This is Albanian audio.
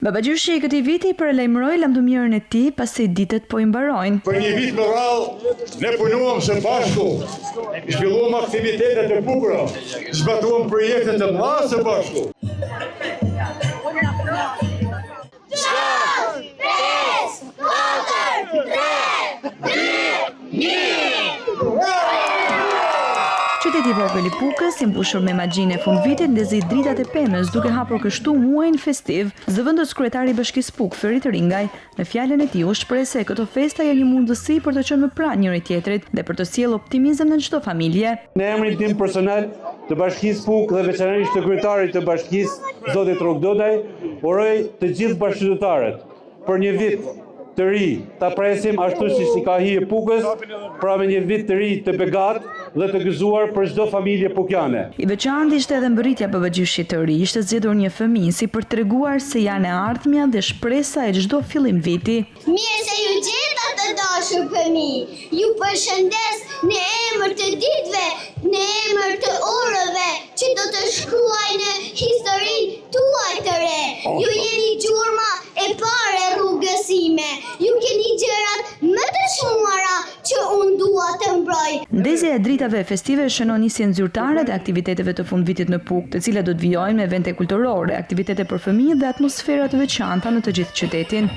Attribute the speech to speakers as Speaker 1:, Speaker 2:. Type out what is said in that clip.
Speaker 1: Babagjyshi i këtij viti përlajmëroi lavdëmirën e tij pasi ditët po I mbarojnë.
Speaker 2: Për një vit më radhë ne punuam së bashku, zhvilluam aktivitete të bukura, zbatuam projekte të mëdha së bashku.
Speaker 1: Qyteti I vogël I Pukës, I mbushur me magjinë e fundvitit, ndezi dritat e pemës duke hapur kështu muajin festiv, zëvendës kryetari I Bashkisë Pukë, Ferit Ringaj, në fjalën e tij u shpreh se këto festa janë një mundësi për të qenë më pranë njëri tjetrit dhe për të sjellë optimizëm në çdo familje.
Speaker 3: Në emrin tim personal të Bashkisë Pukë dhe veçanërisht të kryetarit të Bashkisë, zotit Rogdodaj, uroj të gjithë bashkëqytetarët për një vit të ri, ta presim ashtu siç I ka hije Pukës, pra me një vit të ri të begat dhe të gëzuar për çdo familje pukiane.
Speaker 1: I veçantë ishte edhe mbërritja e babagjyshit të ri, ishte zgjedhur një fëmijë si për treguar se janë e ardhmja dhe shpresa e çdo fillim viti.
Speaker 4: Mirë se ju gjeta të dashur fëmijë. Ju përshëndes në emër të ditëve, në emër të orëve që do të shkruajnë në historinë tuaj të re. Ju jeni gjurma e parë e rrugës ime. Ju keni gjërat më të shumara që unë dua të mbroj.
Speaker 1: Ndezja e dritave festive shënon nisjen zyrtare dhe aktiviteteve të fundvitit në Pukë, të cilat do të vijojnë me evente kulturore, aktivitete për fëmijë dhe atmosfera të veçanta në të gjithë qytetin.